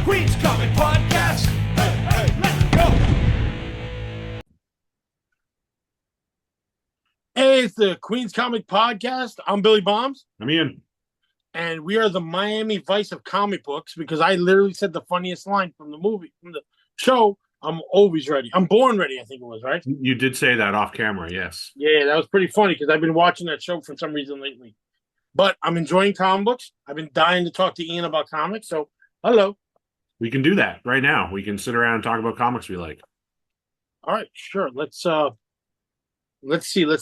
Queen's Comic Podcast. Hey, let's go. Hey, it's the Queen's Comic Podcast. I'm Billy Bombs, I'm Ian. and we are the Miami Vice of comic books because I literally said the funniest line from the show. I'm always ready. I'm born ready, I think it was, right? You did say that off camera, yes. Yeah, that was pretty funny because I've been watching that show for some reason lately. But I'm enjoying comic books. I've been dying to talk to Ian about comics. So, hello. We can do that right now. We can sit around and talk about comics we like. All right, sure. Let's see. Do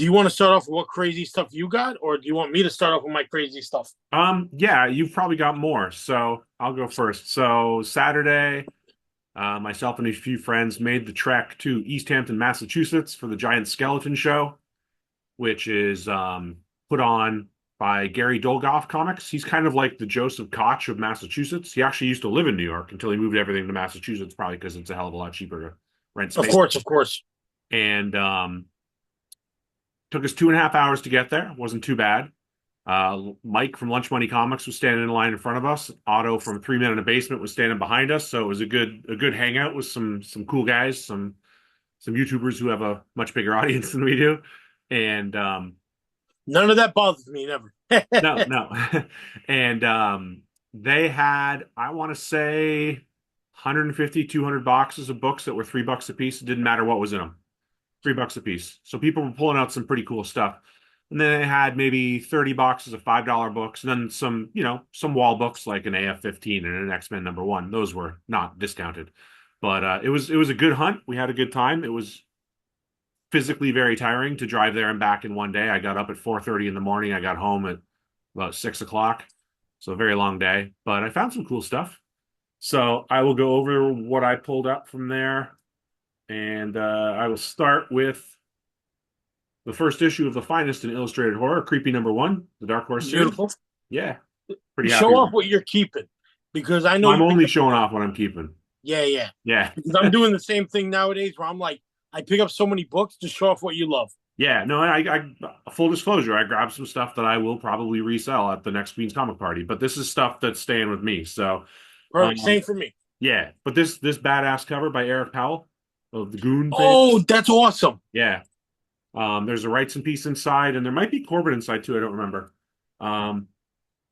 you want to start off with what crazy stuff you got, or do you want me to start off with my crazy stuff? Yeah, you've probably got more, so I'll go first. So Saturday, myself and a few friends made the trek to East Hampton, Massachusetts for the Giant Skeleton Show, which is put on by Gary Dolgoff Comics. He's kind of like the Joseph Koch of Massachusetts. He actually used to live in New York until he moved everything to Massachusetts, probably because it's a hell of a lot cheaper to rent space. Of course. And took us 2.5 hours to get there. Wasn't too bad. Mike from Lunch Money Comics was standing in line in front of us. Otto from 3 Men in a Basement was standing behind us. So it was a good hangout with some cool guys, some YouTubers who have a much bigger audience than we do. And None of that bothers me, never. no. And they had, I want to say, 150, 200 boxes of books that were $3 a piece. It didn't matter what was in them. $3 a piece. So people were pulling out some pretty cool stuff. And then they had maybe 30 boxes of $5 books, and then some wall books like an AF-15 and an X-Men #1. Those were not discounted. But it was a good hunt. We had a good time. It was physically very tiring to drive there and back in one day. I got up at 4:30 in the morning. I got home at about 6 o'clock. So a very long day. But I found some cool stuff. So I will go over what I pulled up from there. And I will start with the first issue of The Finest in Illustrated Horror, Creepy '1, the Dark Horse series. Beautiful. Yeah, pretty happy. Show off what you're keeping, because I know I'm only showing off what I'm keeping. Yeah. Yeah. Because I'm doing the same thing nowadays, where I'm like, I pick up so many books to show off what you love. Yeah, no, I full disclosure, I grabbed some stuff that I will probably resell at the next Queen's Comic Party, but this is stuff that's staying with me. So, Perfect. Same for me. Yeah, but this badass cover by Eric Powell of the Goon. Oh, that's awesome. Yeah. There's a rights and peace inside, and there might be Corbin inside too. I don't remember.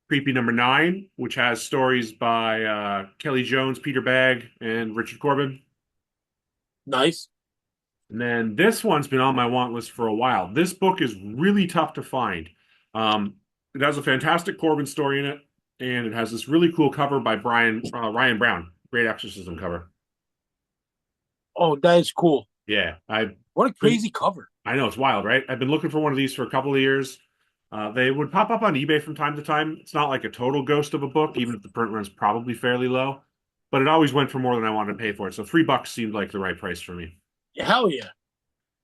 Creepy #9, which has stories by Kelly Jones, Peter Bagg, and Richard Corbin. Nice. And then this one's been on my want list for a while. This book is really tough to find. It has a fantastic Corbin story in it, and it has this really cool cover by Ryan Brown. Great exorcism cover. Oh, that is cool. Yeah, What a crazy cover. I know, it's wild, right? I've been looking for one of these for a couple of years. They would pop up on eBay from time to time. It's not like a total ghost of a book, even if the print run's probably fairly low. But it always went for more than I wanted to pay for it. So $3 seemed like the right price for me. Hell yeah.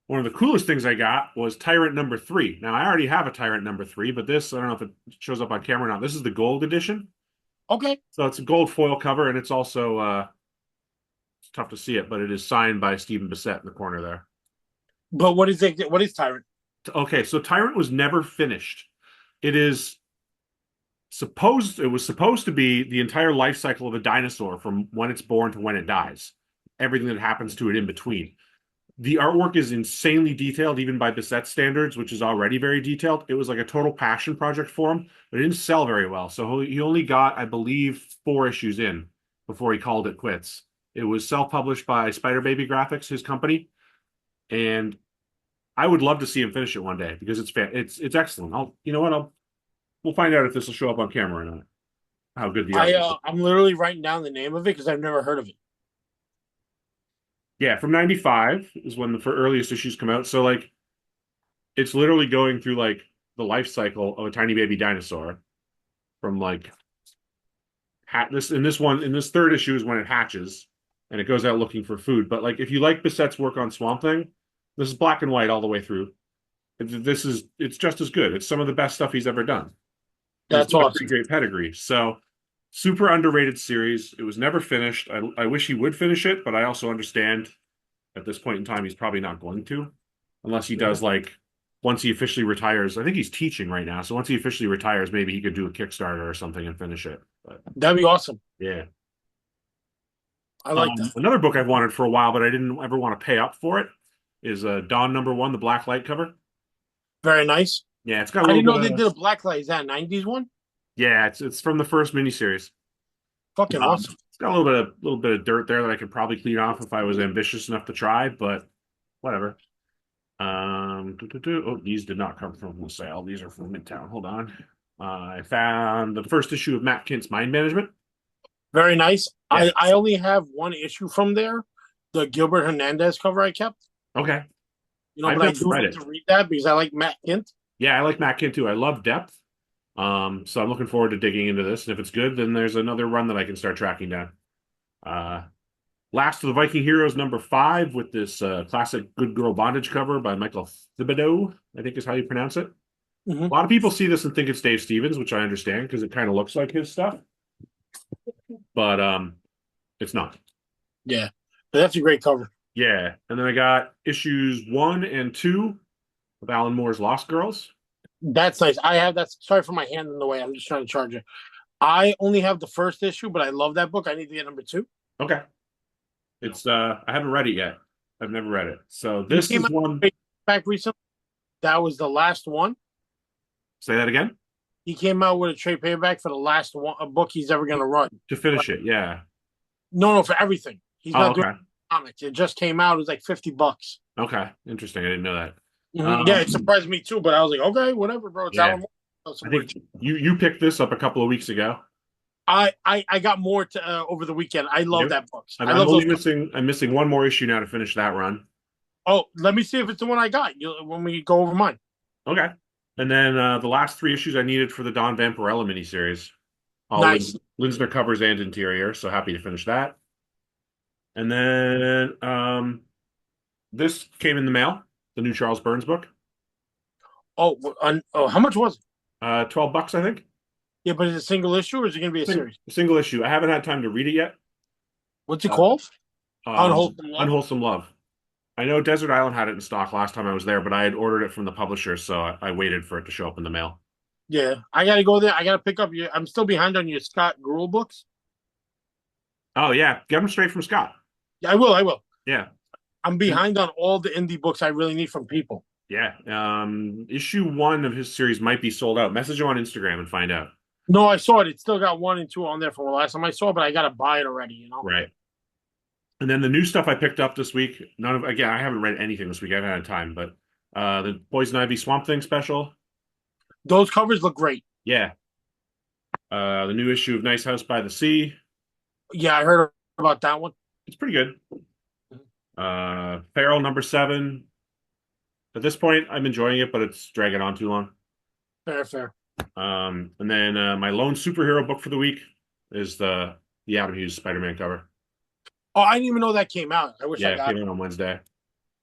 One of the coolest things I got was Tyrant #3. Now, I already have a Tyrant #3, but this, I don't know if it shows up on camera or not. This is the gold edition. Okay. So it's a gold foil cover, and it's also, it's tough to see it, but it is signed by Stephen Bissette in the corner there. But what is it? What is Tyrant? Okay, so Tyrant was never finished. It was supposed to be the entire life cycle of a dinosaur from when it's born to when it dies. Everything that happens to it in between. The artwork is insanely detailed, even by Bissette's standards, which is already very detailed. It was like a total passion project for him, but it didn't sell very well. So he only got, I believe, 4 issues in before he called it quits. It was self-published by Spider Baby Graphics, his company, and I would love to see him finish it one day because it's excellent. We'll find out if this will show up on camera or not. How good the art is. I'm literally writing down the name of it because I've never heard of it. Yeah, from '95 is when the earliest issues come out. So like, it's literally going through like the life cycle of a tiny baby dinosaur, from like this 3rd issue is when it hatches and it goes out looking for food. But like, if you like Bissette's work on Swamp Thing, this is black and white all the way through. It's just as good. It's some of the best stuff he's ever done. That's awesome. Great pedigree. So super underrated series. It was never finished. I wish he would finish it, but I also understand at this point in time he's probably not going to, unless he does like once he officially retires, I think he's teaching right now. So once he officially retires, maybe he could do a Kickstarter or something and finish it. But That'd be awesome. yeah. I like that. Another book I've wanted for a while, but I didn't ever want to pay up for it, is Dawn #1, the black light cover. Very nice. Yeah, it's got a I little didn't know bit they of, did a black light. Is that a 90s one? yeah, it's from the first miniseries. Fucking awesome. It's got a little bit of dirt there that I could probably clean off if I was ambitious enough to try, but whatever. Oh, these did not come from the sale. These are from Midtown. Hold on. I found the first issue of Matt Kint's Mind Management. Very nice. Yeah. I only have one issue from there, the Gilbert Hernandez cover I kept. Okay. You know, I've but I never do read need it. to read that because I like Matt Kint. Yeah, I like Matt Kint too. I love depth. So I'm looking forward to digging into this. And if it's good, then there's another run that I can start tracking down. Last of the Viking Heroes #5 with this classic Good Girl Bondage cover by Michael Thibodeau, I think is how you pronounce it. Mm-hmm. A lot of people see this and think it's Dave Stevens, which I understand because it kind of looks like his stuff. But it's not. Yeah, but that's a great cover. Yeah. And then I got issues 1 and 2 of Alan Moore's Lost Girls. That's nice. I have that. Sorry for my hand in the way. I'm just trying to charge it. I only have the first issue, but I love that book. I need to get #2. Okay. It's I haven't read it yet. I've never read it. So this is one. Back recently. That was the last one. Say that again? He came out with a trade paperback for the last one, a book he's ever going to run. To finish it, yeah. No, for everything. He's not okay. doing comics. It just came out. It was like $50. Okay, interesting. I didn't know that. Yeah, it surprised me too, but I was like, okay, whatever, bro. It's Alan Moore. I think you picked this up a couple of weeks ago. I got more to over the weekend. I love that book. I'm missing one more issue now to finish that run. Oh, let me see if it's the one I got when we go over mine. Okay. And then the last 3 issues I needed for the Don Vampirella miniseries. All nice. Linsner covers and interior, so happy to finish that. And then this came in the mail, the new Charles Burns book. Oh, how much was it? $12, I think. Yeah, but is it a single issue or is it going to be a series? Single issue. I haven't had time to read it yet. What's it called? Unwholesome Love. Unwholesome Love. I know Desert Island had it in stock last time I was there, but I had ordered it from the publisher, so I waited for it to show up in the mail. Yeah, I got to go there. I got to pick up I'm still behind on your Scott Gruel books. Oh, yeah. Get them straight from Scott. Yeah, I will. Yeah. I'm behind on all the indie books I really need from people. Yeah. Issue 1 of his series might be sold out. Message him on Instagram and find out. No, I saw it. It's still got 1 and 2 on there from the last time I saw it, but I got to buy it already, you know? Right. And then the new stuff I picked up this week, again, I haven't read anything this week. I haven't had time, but the Poison Ivy Swamp Thing special. Those covers look great. Yeah. The new issue of Nice House by the Sea. Yeah, I heard about that one. It's pretty good. Feral #7. At this point, I'm enjoying it, but it's dragging on too long. Fair. And then my lone superhero book for the week is the Adam Hughes Spider-Man cover. Oh, I didn't even know that came out. I wish I got it. Came out on Wednesday.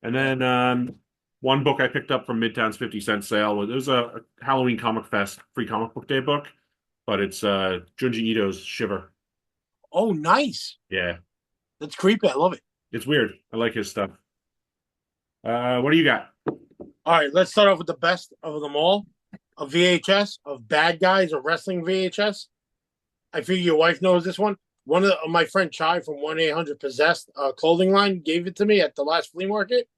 And then one book I picked up from Midtown's 50-cent sale. It was a Halloween Comic Fest free comic book day book, but it's Junji Ito's Shiver. Oh, nice. Yeah. That's creepy. I love it. It's weird. I like his stuff. What do you got? All right, let's start off with the best of them all. A VHS of Bad Guys, a wrestling VHS. I figure your wife knows this one. One of my friend Chai from 1-800-Possessed clothing line gave it to me at the last flea market.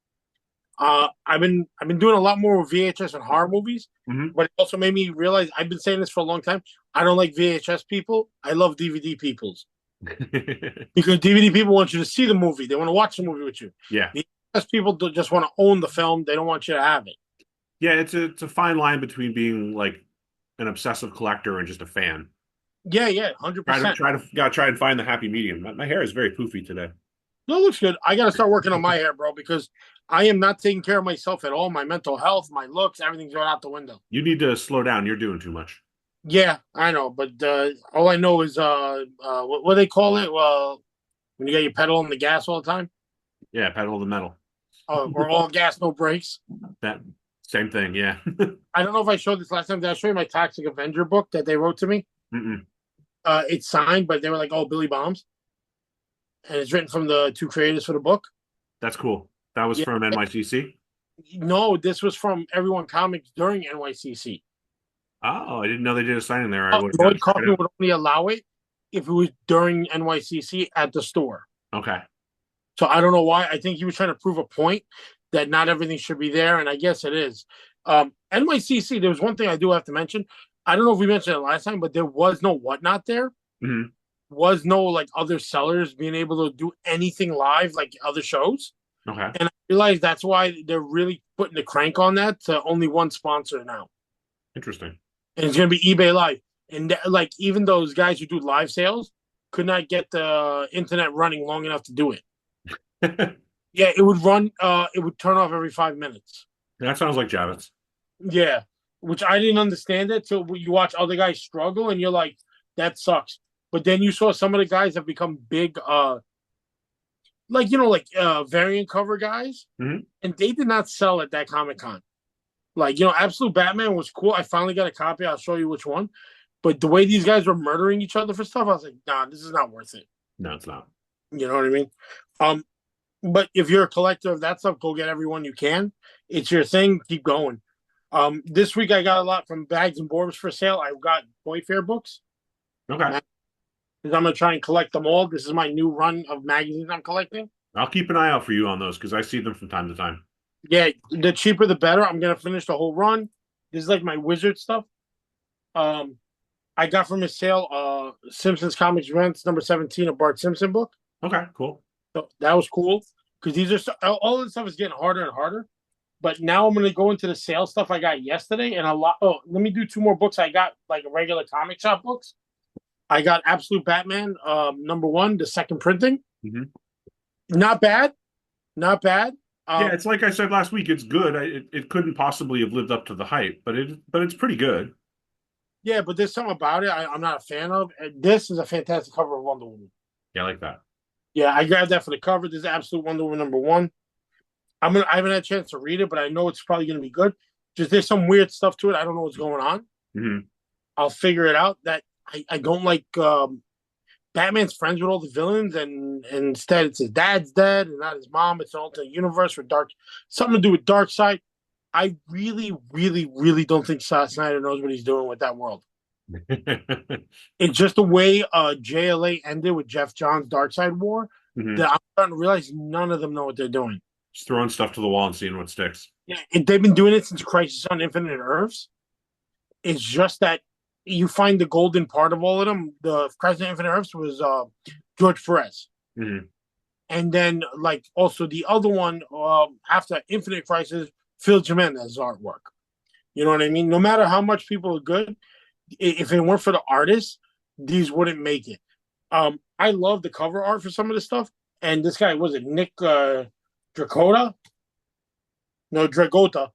I've been doing a lot more with VHS and horror movies, but it also made me realize I've been saying this for a long time. I don't like VHS people. I love DVD peoples. Because DVD people want you to see the movie. They want to watch the movie with you. Yeah. VHS people just want to own the film. They don't want you to have it. Yeah, it's a fine line between being like an obsessive collector and just a fan. Yeah, 100%. Gotta try and find the happy medium. My hair is very poofy today. No, it looks good. I got to start working on my hair, bro, because I am not taking care of myself at all. My mental health, my looks, everything's going out the window. You need to slow down. You're doing too much. Yeah, I know, but all I know is what do they call it? Well, when you got your pedal on the gas all the time. Yeah, pedal to the metal. Or all gas, no brakes. That same thing. Yeah. I don't know if I showed this last time. Did I show you my Toxic Avenger book that they wrote to me? Mm-mm. It's signed, but they were like, "Oh, Billy Bombs," and it's written from the 2 creators for the book. That's cool. That was from NYTC. No, this was from Everyone Comics during NYCC. Oh, I didn't know they did a signing there. I would have gone Lloyd to check it Kaufman would only allow it if it was during NYCC at the store. out. Okay. So I don't know why. I think he was trying to prove a point that not everything should be there, and I guess it is. NYCC, there was one thing I do have to mention. I don't know if we mentioned it last time, but there was no whatnot there. Hmm. Was no like other sellers being able to do anything live like other shows. Okay. And I realized that's why they're really putting the crank on that to only one sponsor now. Interesting. And it's going to be eBay Live. And like even those guys who do live sales could not get the internet running long enough to do it. Yeah, it would run. It would turn off every 5 minutes. That sounds like Javits. Yeah, which I didn't understand it till you watch other guys struggle, and you're like, that sucks. But then you saw some of the guys have become big, variant cover guys, Mhm. and they did not sell at that Comic Con. Like Absolute Batman was cool. I finally got a copy. I'll show you which one. But the way these guys were murdering each other for stuff, I was like, nah, this is not worth it. No, it's not. You know what I mean? But if you're a collector of that stuff, go get everyone you can. It's your thing. Keep going. This week I got a lot from Bags and Borbs for sale. I got Boy Fair books Okay. because I'm gonna try and collect them all. This is my new run of magazines I'm collecting. I'll keep an eye out for you on those because I see them from time to time. Yeah, the cheaper the better. I'm gonna finish the whole run. This is like my wizard stuff. I got from his sale Simpsons Comics Events number 17, a Bart Simpson book. Okay, cool. So that was cool because these are all this stuff is getting harder and harder. But now I'm going to go into the sale stuff I got yesterday and a lot. Oh, let me do two more books. I got like regular comic shop books. I got Absolute Batman number 1, the second printing. Mm-hmm. Not bad, not bad. Yeah, it's like I said last week. It's good. It couldn't possibly have lived up to the hype, but it's pretty good. Yeah, but there's something about it I'm not a fan of. This is a fantastic cover of Wonder Woman. Yeah, I like that. Yeah, I grabbed that for the cover. This is Absolute Wonder Woman number 1. I haven't had a chance to read it, but I know it's probably going to be good. Just there's some weird stuff to it. I don't know what's going on. Mm-hmm. I'll figure it out. That I don't like Batman's friends with all the villains, and instead it's his dad's dead and not his mom. It's an alternate universe with something to do with Darkseid. I really, really, really don't think Scott Snyder knows what he's doing with that world. It's just the way JLA ended with Jeff Johns' Darkseid War Mm-hmm. that I'm starting to realize none of them know what they're doing. Just throwing stuff to the wall and seeing what sticks. Yeah, they've been doing it since Crisis on Infinite Earths. It's just that you find the golden part of all of them. The Crisis on Infinite Earths was George Perez. Mm-hmm. And then, like, also the other one after Infinite Crisis, Phil Jimenez's artwork. You know what I mean? No matter how much people are good, if it weren't for the artists, these wouldn't make it. I love the cover art for some of this stuff. And this guy, was it Nick Dragota? No, Dragota.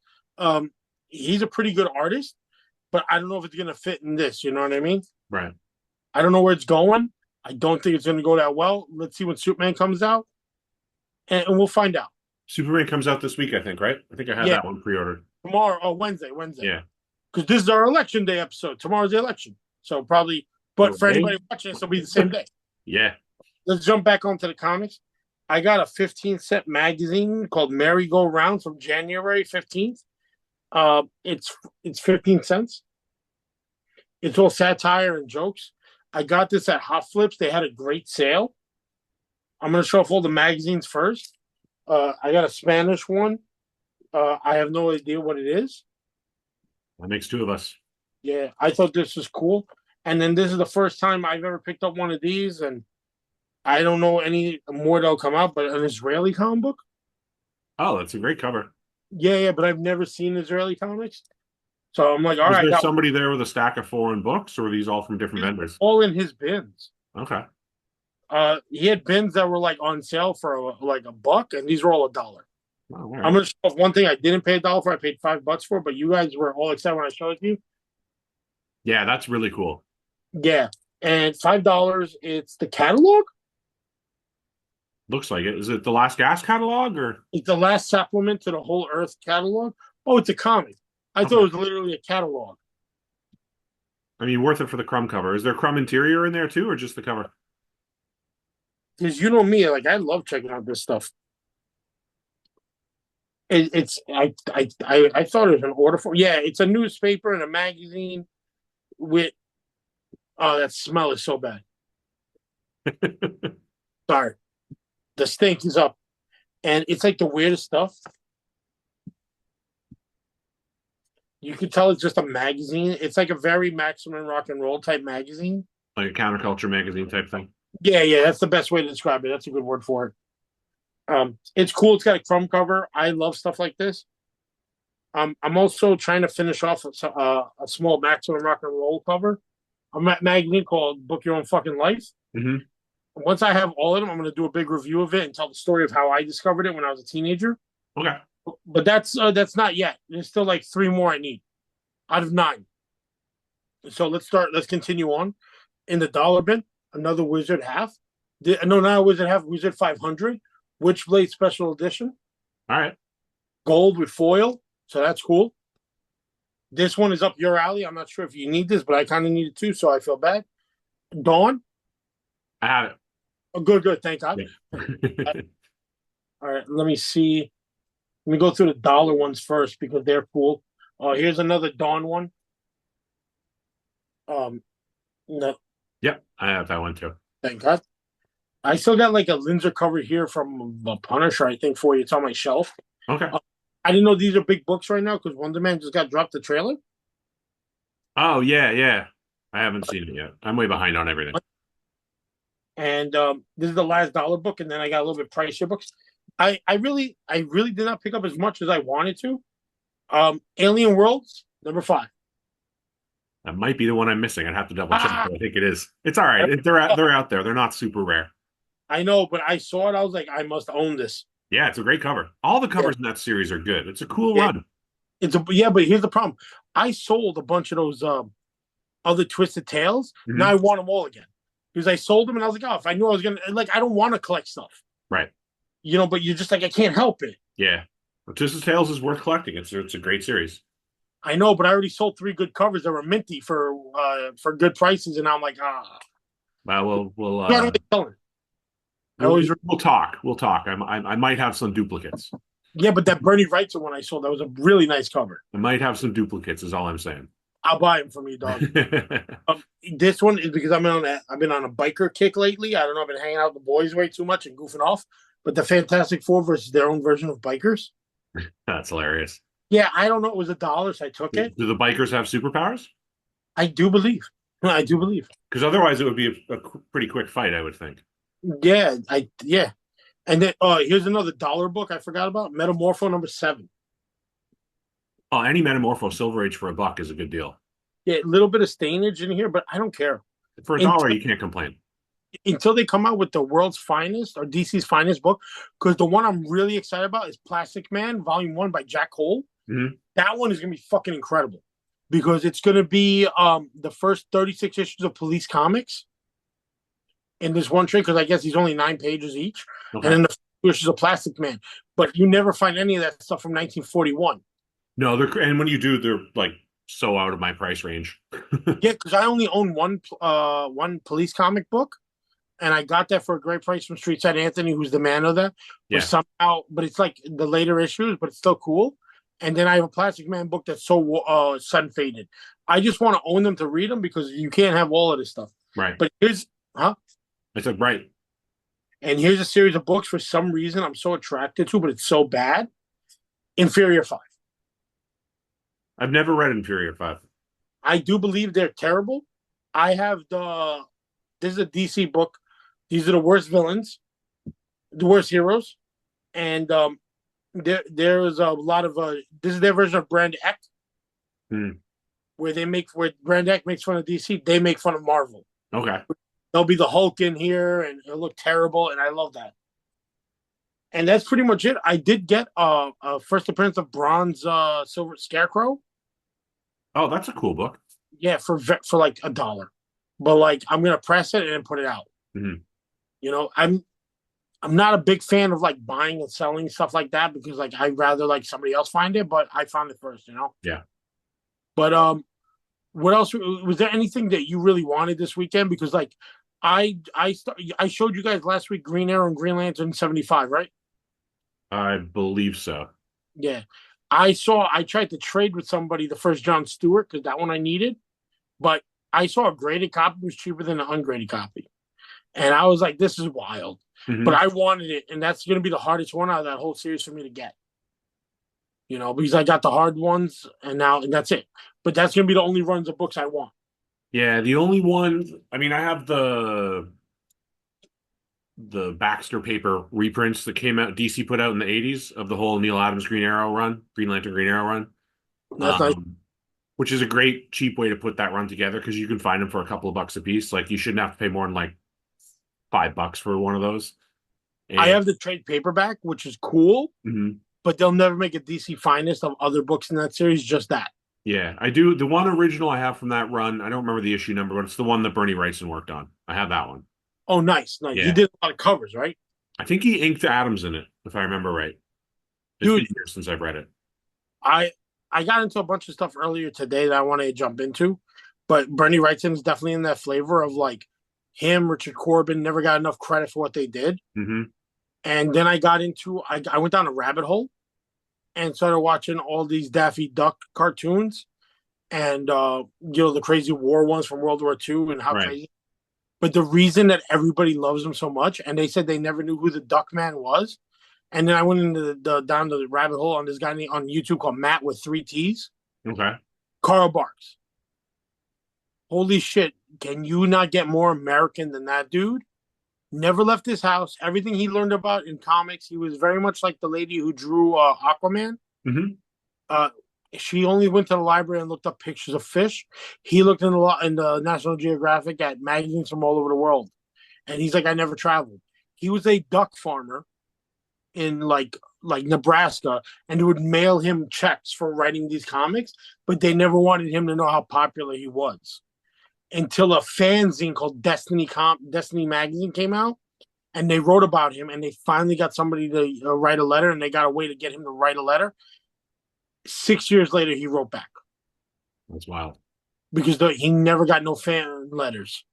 He's a pretty good artist, but I don't know if it's going to fit in this. You know what I mean? Right. I don't know where it's going. I don't think it's going to go that well. Let's see when Superman comes out, and we'll find out. Superman comes out this week, I think, right? I think I have that one pre-ordered. Tomorrow, Wednesday. Yeah. Because this is our election day episode. Tomorrow's the election. So probably, but for anybody watching, this will be the same day. Yeah. Let's jump back onto the comics. I got a 15-cent magazine called Merry Go Round from January 15th. It's 15 cents. It's all satire and jokes. I got this at Hot Flips. They had a great sale. I'm going to show off all the magazines first. I got a Spanish one. I have no idea what it is. That makes two of us. Yeah, I thought this was cool. And then this is the first time I've ever picked up one of these, and I don't know any more that'll come out, but an Israeli comic book. Oh, that's a great cover. Yeah, but I've never seen Israeli comics. So I'm like, all Was right. there somebody there with a stack of foreign books, or are these all from different vendors? All in his bins. Okay. He had bins that were like on sale for like $1, and these were all $1. Oh, I'm gonna show off one thing I didn't pay $1 for. I paid $5 for, but you guys were all excited when I showed it to you. Yeah, that's really cool. Yeah, and $5. It's the catalog. Looks like it. Is it the Last Gas catalog or? It's the last supplement to the Whole Earth catalog. Oh, it's a comic. I thought it was literally a catalog. I mean, worth it for the Crumb cover. Is there Crumb interior in there too, or just the cover? Because you know me, like I love checking out this stuff. I thought it was an order form. Yeah, it's a newspaper and a magazine with. Oh, that smell is so bad. Sorry, the stink is up, and it's like the weirdest stuff. You can tell it's just a magazine. It's like a very maximum rock and roll type magazine. Like a counterculture magazine type thing. Yeah, that's the best way to describe it. That's a good word for it. It's cool. It's got a crumb cover. I love stuff like this. I'm also trying to finish off a small maximum rock and roll cover. A magazine called "Book Your Own Fucking Life." Mm-hmm. Once I have all of them, I'm going to do a big review of it and tell the story of how I discovered it when I was a teenager. Okay. But that's not yet. There's still like 3 more I need out of 9. So let's start. Let's continue on. In the dollar bin, another Wizard half. No, not a Wizard half. Wizard 500. Witchblade special edition. All right. Gold with foil. So that's cool. This one is up your alley. I'm not sure if you need this, but I kind of need it too, so I feel bad. Dawn. I have it. Oh, good. Thank God. Yeah. All right, let me see. Let me go through the dollar ones first because they're cool. Here's another Dawn one. No, Yep, I have that one too. thank God. I still got like a Linzer cover here from the Punisher, I think, for you. It's on my shelf. Okay. I didn't know these are big books right now because Wonder Man just got dropped the trailer. Oh yeah. I haven't seen it yet. I'm way behind on everything. And this is the last dollar book, and then I got a little bit pricier books. I really did not pick up as much as I wanted to. Alien Worlds, number 5. That might be the one I'm missing. I'd have to double check, but I think it is. It's all right. They're out there. They're not super rare. I know, but I saw it. I was like, I must own this. Yeah, it's a great cover. All the covers in that series are good. It's a cool run. But here's the problem. I sold a bunch of those other Twisted Tales. Mm-hmm. Now I want them all again because I sold them, and I was like, oh, if I knew I was gonna I don't want to collect stuff, right? But you're just like, I can't help it. Yeah, Twisted Tales is worth collecting. It's a great series. I know, but I already sold 3 good covers that were minty for good prices, and I'm like, Well, we'll talk. We'll talk. I might have some duplicates. Yeah, but that Bernie Wrightson one I sold, that was a really nice cover. I might have some duplicates. Is all I'm saying. I'll buy them from you, dog. This one is because I've been on a biker kick lately. I don't know. I've been hanging out with the boys way too much and goofing off. But the Fantastic Four versus their own version of bikers. That's hilarious. Yeah, I don't know. It was $1, so I took it. Do the bikers have superpowers? I do believe. Because otherwise, it would be a pretty quick fight, I would think. Yeah. And then here's another dollar book I forgot about. Metamorpho number 7. Oh, any Metamorpho Silver Age for $1 is a good deal. Yeah, a little bit of stainage in here, but I don't care. For $1, you can't complain. Until they come out with the world's finest or DC's finest book, because the one I'm really excited about is Plastic Man, Volume 1 by Jack Cole. Mm-hmm. That one is going to be fucking incredible because it's going to be the first 36 issues of Police Comics in this one trade, because I guess he's only 9 pages each. Okay. And then the first issues of Plastic Man. But you never find any of that stuff from 1941. No, and when you do, they're like so out of my price range. Yeah, because I only own one police comic book, and I got that for a great price from Street Side Anthony, who's the man of that. Yeah. But it's like the later issues, but it's still cool. And then I have a Plastic Man book that's so sun faded. I just want to own them to read them because you can't have all of this stuff. Right. But here's, It's like, right. And here's a series of books for some reason I'm so attracted to, but it's so bad. Inferior 5. I've never read Inferior 5. I do believe they're terrible. I have this is a DC book. These are the worst villains, the worst heroes. And there is a lot of this is their version of Brand X, where Brand X makes fun of DC, they make fun of Marvel. Okay. There'll be the Hulk in here, and it'll look terrible, and I love that. And that's pretty much it. I did get a first appearance of Bronze Silver Scarecrow. Oh, that's a cool book. Yeah, for like $1. But like, I'm gonna press it and then put it out. Mm-hmm. I'm not a big fan of like buying and selling stuff like that because like I'd rather like somebody else find it, but I found it first, Yeah. But what else was there anything that you really wanted this weekend? Because like I showed you guys last week Green Arrow and Green Lantern 75, right? I believe so. Yeah. I tried to trade with somebody the first John Stewart because that one I needed, but I saw a graded copy was cheaper than an ungraded copy. And I was like, this is wild. But Hmm. I wanted it, and that's going to be the hardest one out of that whole series for me to get. Because I got the hard ones, and that's it. But that's going to be the only runs of books I want. Yeah, the only one. I mean, I have the Baxter paper reprints that came out DC put out in the 80s of the whole Neil Adams Green Arrow run, Green Lantern Green Arrow run. That's nice. Which is a great cheap way to put that run together because you can find them for a couple of bucks a piece. Like you shouldn't have to pay more than like $5 for one of those. I And have the trade paperback, which is cool, mhm. but they'll never make a DC finest of other books in that series. Just that. Yeah, I do. The one original I have from that run, I don't remember the issue number, but it's the one that Bernie Wrightson worked on. I have that one. Oh, nice, nice. He Yeah, did a lot of covers, right? I think he inked Adams in it, if I remember right. It's been Dude, years since I've read it. I I got into a bunch of stuff earlier today that I wanted to jump into, but Bernie Wrightson is definitely in that flavor of like him, Richard Corbin never got enough credit for what they did. Hmm. And then I went down a rabbit hole and started watching all these Daffy Duck cartoons and the crazy war ones from World War II and how Right. crazy. But the reason that everybody loves him so much, and they said they never knew who the Duck Man was, and then I went into down the rabbit hole on this guy on YouTube called Matt with three T's, Okay. Carl Barks. Holy shit! Can you not get more American than that dude? Never left his house. Everything he learned about in comics, he was very much like the lady who drew Aquaman. Hmm. Uh, she only went to the library and looked up pictures of fish. He looked in the National Geographic at magazines from all over the world, and he's like, I never traveled. He was a duck farmer in like Nebraska, and they would mail him checks for writing these comics, but they never wanted him to know how popular he was until a fanzine called Destiny Magazine came out, and they wrote about him, and they finally got somebody to write a letter, and they got a way to get him to write a letter. 6 years later, he wrote back That's wild. because he never got no fan letters.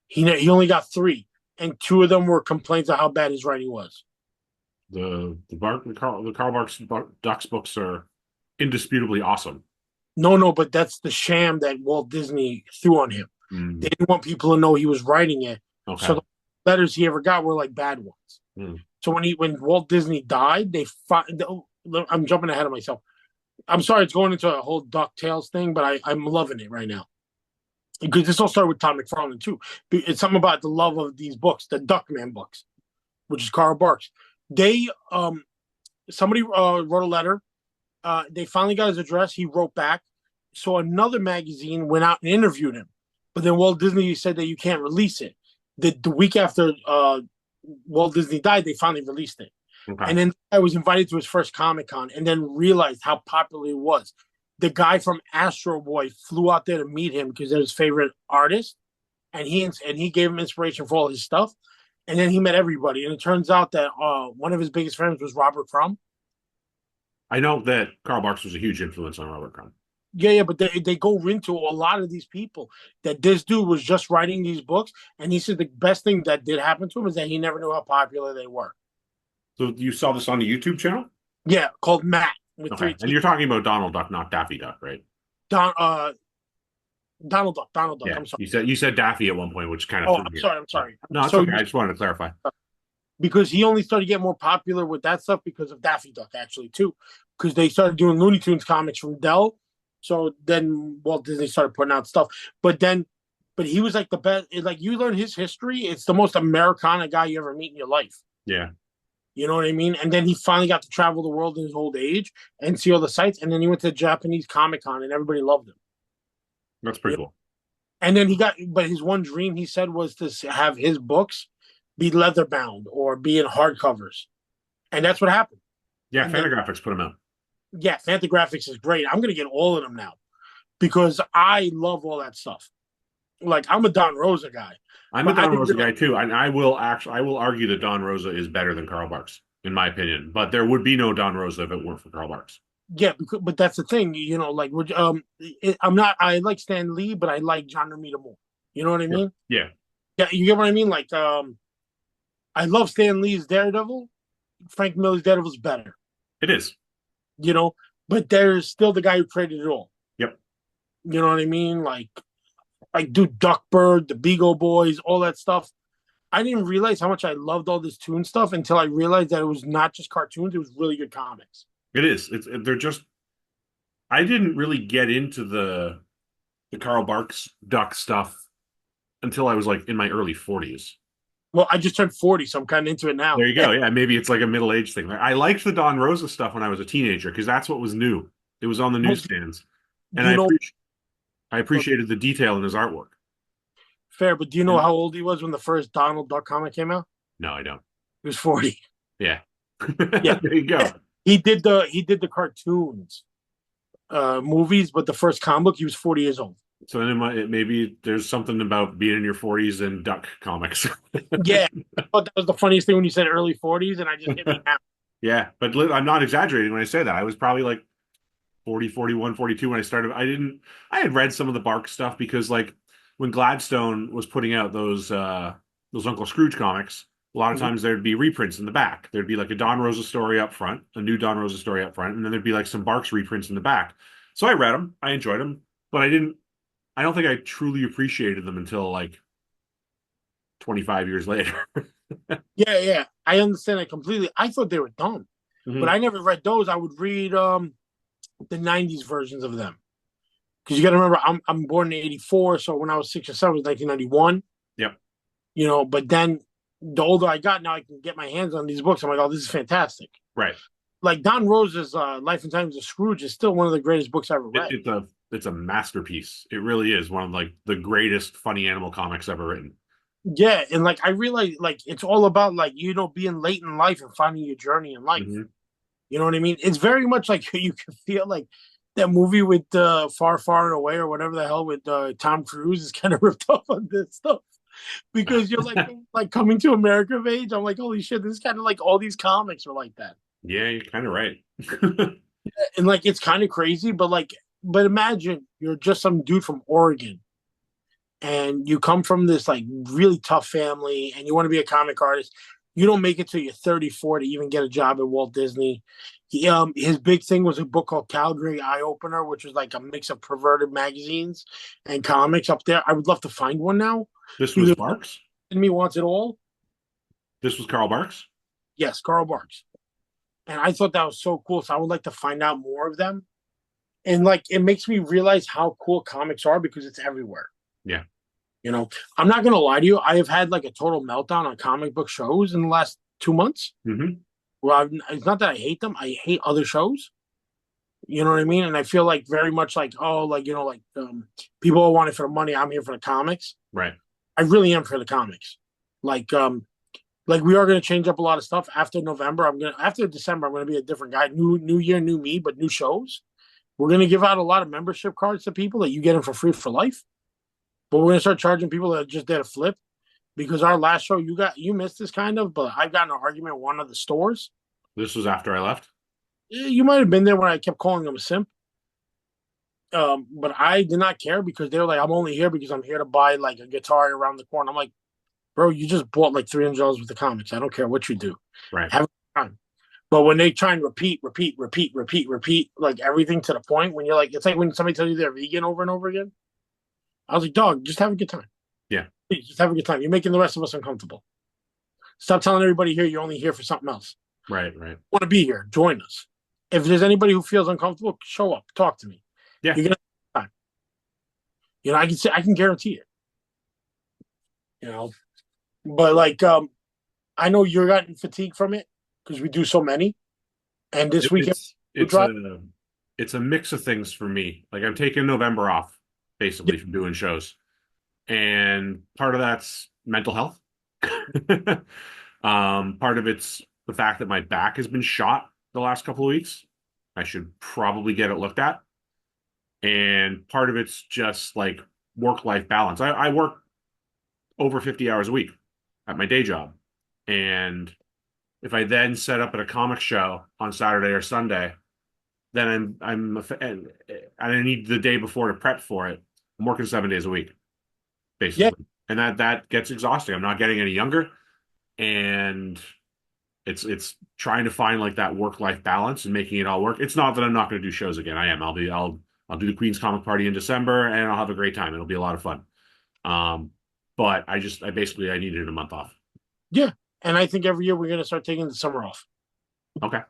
He only got three, and two of them were complaints of how bad his writing was. The Karl Barks Ducks books are indisputably awesome. No, but that's the sham that Walt Disney threw on him. Mm. They didn't want people to know he was writing it, Okay. so the letters he ever got were like bad ones. Mm. So when Walt Disney died, I'm jumping ahead of myself. I'm sorry, it's going into a whole DuckTales thing, but I'm loving it right now. Because this all started with Tom McFarlane too. It's something about the love of these books, the Duckman books, which is Carl Barks. They somebody wrote a letter. They finally got his address. He wrote back. So another magazine went out and interviewed him, but then Walt Disney said that you can't release it. The week after Walt Disney died, they finally released it. Okay. And then I was invited to his first Comic-Con and then realized how popular he was. The guy from Astro Boy flew out there to meet him because they're his favorite artist, and he gave him inspiration for all his stuff. And then he met everybody, and it turns out that one of his biggest friends was Robert Crumb. I know that Karl Barks was a huge influence on Robert Crumb. Yeah, but they go into a lot of these people that this dude was just writing these books, and he said the best thing that did happen to him is that he never knew how popular they were. So you saw this on the YouTube channel? Yeah, called Matt with Okay. three T's. And you're talking about Donald Duck, not Daffy Duck, right? Donald Duck. Yeah. I'm sorry. You said Daffy at one point, which kind of Oh, threw I'm me. sorry. I'm sorry. No, it's So okay. I just wanted to clarify. because he only started getting more popular with that stuff because of Daffy Duck, actually, too. Because they started doing Looney Tunes comics from Dell. So then Walt Disney started putting out stuff. But he was like the best. Like you learn his history, it's the most Americana guy you ever meet in your life. Yeah. You know what I mean? And then he finally got to travel the world in his old age and see all the sights. And then he went to Japanese Comic-Con and everybody loved him. That's pretty cool. And then but his one dream he said was to have his books be leather bound or be in hardcovers. And that's what happened. Yeah, And then- Fantagraphics put them out. Yeah, Fantagraphics is great. I'm going to get all of them now because I love all that stuff. Like, I'm a Don Rosa guy. I'm a But I Don think Rosa that- guy too, and I will argue that Don Rosa is better than Karl Barks, in my opinion. But there would be no Don Rosa if it weren't for Karl Barks. Yeah, but that's the thing, like I like Stan Lee, but I like John Romita more. You know what I mean? Yeah. Yeah, you get what I mean? Like, I love Stan Lee's Daredevil. Frank Miller's Daredevil is better. It is. you know, but there's still the guy who created it all. Yep. You know what I mean? Like dude, Duckbird, the Beagle Boys, all that stuff. I didn't realize how much I loved all this toon stuff until I realized that it was not just cartoons; it was really good comics. It is. They're just. I didn't really get into the Carl Barks duck stuff until I was like in my early 40s. Well, I just turned 40, so I'm kind of into it now. There you go. Yeah, maybe it's like a middle age thing. Like, I liked the Don Rosa stuff when I was a teenager because that's what was new. It was on the Well, newsstands, and do you know? I appreciated the detail in his artwork. Fair, but do you know how old he was when the first Donald Duck comic came out? No, I don't. He was 40. Yeah. Yeah, There you go. he did the cartoons, movies, but the first comic book he was 40 years old. So then maybe there's something about being in your 40s and duck comics. Yeah, but that was the funniest thing when you said early 40s, and I just hit me now. Yeah, but I'm not exaggerating when I say that. I was probably like 40, 41, 42 when I started. I had read some of the Bark stuff because like when Gladstone was putting out those Uncle Scrooge comics, a lot of Mhm. times there'd be reprints in the back. There'd be like a Don Rosa story up front, a new Don Rosa story up front, and then there'd be like some Barks reprints in the back. So I read them, I enjoyed them, but I don't think I truly appreciated them until like 25 years later. Yeah, yeah, I understand it completely. I thought they were dumb, but Mhm. I never read those. I would read the '90s versions of them because you got to remember I'm born in '84, so when I was 6 or 7 it was 1991. Yep. But then the older I got, now I can get my hands on these books. I'm like, oh, this is fantastic. Right. Like Don Rosa's Life and Times of Scrooge is still one of the greatest books I ever It, read. it's a masterpiece. It really is one of like the greatest funny animal comics ever written. Yeah, and like I realize like it's all about like being late in life and finding your journey in life. Mhm. You know what I mean? It's very much like you can feel like that movie with Far Far and Away or whatever the hell with Tom Cruise is kind of ripped off on this stuff because you're like coming to America of age. I'm like, holy shit, this is kind of like all these comics are like that. Yeah, you're kind of right. And like it's kind of crazy, but imagine you're just some dude from Oregon and you come from this like really tough family and you want to be a comic artist. You don't make it till you're 34 to even get a job at Walt Disney. His big thing was a book called Calgary Eye Opener, which was like a mix of perverted magazines and comics up there. I would love to find one now. This was Because Barks. me wants it all. This was Carl Barks. Yes, Carl Barks. And I thought that was so cool. So I would like to find out more of them. And like it makes me realize how cool comics are because it's everywhere. Yeah. I'm not gonna lie to you. I have had like a total meltdown on comic book shows in the last 2 months. Hmm. Well, it's not that I hate them. I hate other shows. You know what I mean? And I feel like very much like, oh, like people want it for the money. I'm here for the comics. Right. I really am for the comics. Like like we are gonna change up a lot of stuff after November. After December. I'm gonna be a different guy. New year, new me, but new shows. We're gonna give out a lot of membership cards to people that you get them for free for life. But we're gonna start charging people that just did a flip because our last show you missed this kind of, but I got in an argument with one of the stores. This was after I left. You might have been there when I kept calling them a simp. But I did not care because they were like, I'm only here because I'm here to buy like a guitar around the corner. I'm like, bro, you just bought like $300 worth of comics. I don't care what you do. Right. Have a good time. But when they try and repeat, like everything to the point when you're like, it's like when somebody tells you they're vegan over and over again. I was like, dog, just have a good time. Yeah. Please, just have a good time. You're making the rest of us uncomfortable. Stop telling everybody here you're only here for something else. Right. Right. Want to be here? Join us. If there's anybody who feels uncomfortable, show up, talk to me. Yeah. You're gonna have time. I can guarantee it. But like I know you're getting fatigued from it because we do so many. And this weekend It's it's a mix of things for me. Like I'm taking November off basically from doing shows. And part of that's mental health. Part of it's the fact that my back has been shot the last couple of weeks. I should probably get it looked at. And part of it's just like work-life balance. I work over 50 hours a week at my day job. And if I then set up at a comic show on Saturday or Sunday, then and I need the day before to prep for it. I'm working 7 days a week, Yeah. basically. And that gets exhausting. I'm not getting any younger. And It's trying to find like that work-life balance and making it all work. It's not that I'm not going to do shows again. I am. I'll do the Queen's Comic Party in December, and I'll have a great time. It'll be a lot of fun. But I needed a month off. Yeah, and I think every year we're gonna start taking the summer off. Okay.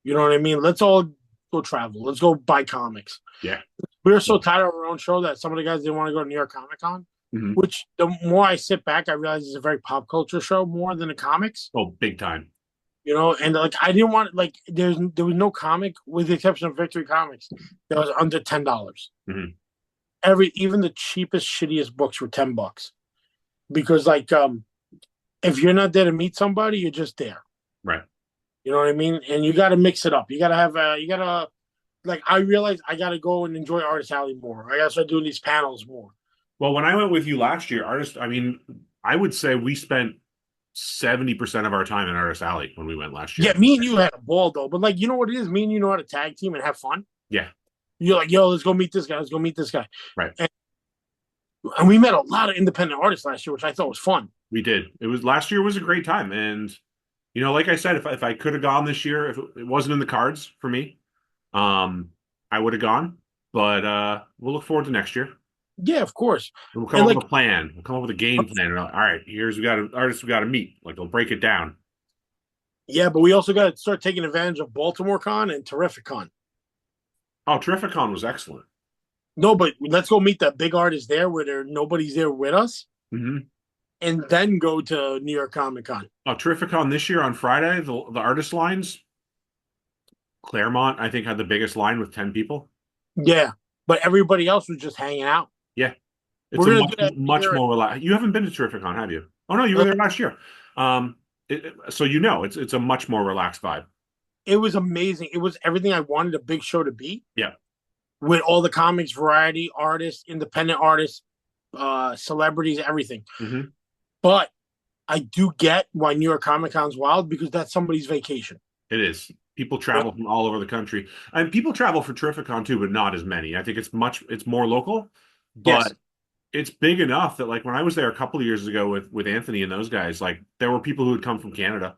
You know what I mean? Let's all go travel. Let's go buy comics. Yeah. We were so tired of our own show that some of the guys didn't want to go to New York Comic Con. Mhm. Which the more I sit back, I realize it's a very pop culture show more than a comics. Oh, big time. You know, and like I didn't want there was no comic with the exception of Victory Comics that was under $10. Mhm. Even the cheapest, shittiest books were $10 because if you're not there to meet somebody, you're just there. Right. You know what I mean? And you got to mix it up. You got to have I realized I got to go and enjoy Artist Alley more. I got to start doing these panels more. Well, when I went with you last year, I would say we spent 70% of our time in Artist Alley when we went last year. Yeah, me and you had a ball though. But you know what it is? Me and you know how to tag team and have fun. Yeah. You're like, yo, let's go meet this guy. Let's go meet this guy. Right. And we met a lot of independent artists last year, which I thought was fun. We did. Last year was a great time. And, like I said, if I could have gone this year, if it wasn't in the cards for me, I would have gone. But we'll look forward to next year. Yeah, of course. We'll come up with a plan. We'll come up with a game plan. All right, we got artists we got to meet. We'll break it down. Yeah, but we also got to start taking advantage of Baltimore Con and Terrific Con. Oh, Terrific Con was excellent. No, but let's go meet the big artists there where nobody's there with us. Mm-hmm. And then go to New York Comic Con. Oh, Terrific Con this year on Friday, the artist lines. Claremont, I think, had the biggest line with 10 people. Yeah, but everybody else was just hanging out. Yeah. It's much more relaxed. You haven't been to Terrific Con, have you? Oh, no, you were there last year. So it's a much more relaxed vibe. It was amazing. It was everything I wanted a big show to be. Yeah. With all the comics, variety, artists, independent artists, celebrities, everything. Mm-hmm. But I do get why New York Comic Con's wild because that's somebody's vacation. It is. People travel from all over the country. And people travel for Terrific Con too, but not as many. I think it's more local. But it's big enough that when I was there a couple of years ago with Anthony and those guys, there were people who had come from Canada.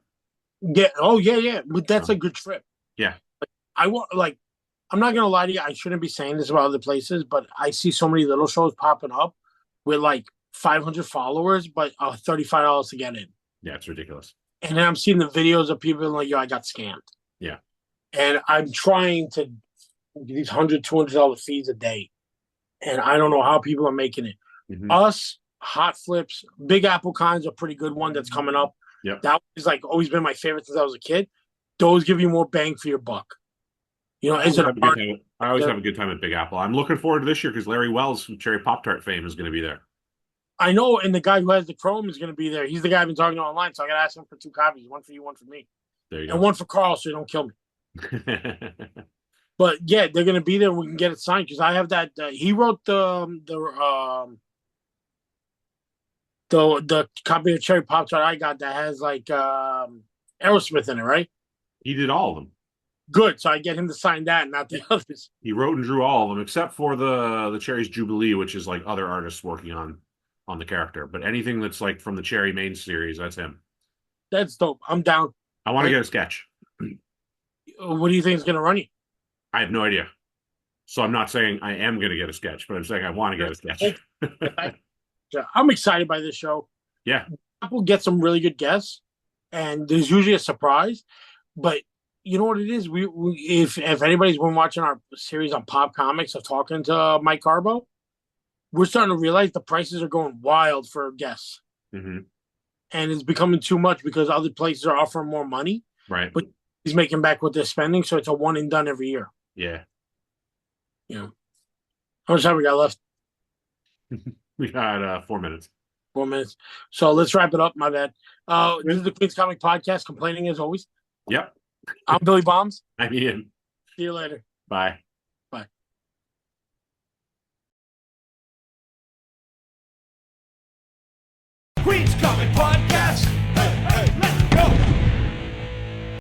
Yeah. Oh, yeah. But that's a good trip. Yeah. I'm not gonna lie to you, I shouldn't be saying this about other places, but I see so many little shows popping up with 500 followers, but $35 to get in. Yeah, it's ridiculous. And then I'm seeing the videos of people yo, I got scammed. Yeah. And I'm trying to get these $100, $200 fees a day. And I don't know how people are making it. Mm-hmm. Us, Hot Flips, Big Apple Con's a pretty good one that's coming up. Yep. That is always been my favorite since I was a kid. Those give you more bang for your buck. I always have a good time at Big Apple. I'm looking forward to this year because Larry Wells from Cherry Pop-Tart fame is going to be there. I know, and the guy who has the Chrome is going to be there. He's the guy I've been talking to online, so I got to ask him for 2 copies. One for you, one for me. There you go. And one for Carl so you don't kill me. But yeah, they're going to be there and we can get it signed because I have that. He wrote the copy of Cherry Pop-Tart I got that has Aerosmith in it, right? He did all of them. Good, so I get him to sign that and not the others. He wrote and drew all of them except for the Cherry's Jubilee, which is other artists working on the character. But anything that's from the Cherry main series, that's him. That's dope. I'm down. I want to get a sketch. What do you think is going to run you? I have no idea. So I'm not saying I am going to get a sketch, but I'm saying I want to get a sketch. I'm excited by this show. Yeah. People get some really good guests, and there's usually a surprise. But you know what it is? If anybody's been watching our series on Pop Comics of talking to Mike Carbo, we're starting to realize the prices are going wild for guests. Mm-hmm. And it's becoming too much because other places are offering more money. Right. But he's making back what they're spending, so it's a one and done every year. Yeah. How much time we got left? We got 4 minutes. 4 minutes. So let's wrap it up. My bad. This is the Queen's Comic Podcast, complaining as always. Yep. I'm Billy Bombs. I'm Ian. See you later. Bye. Bye. Queen's Comic Podcast.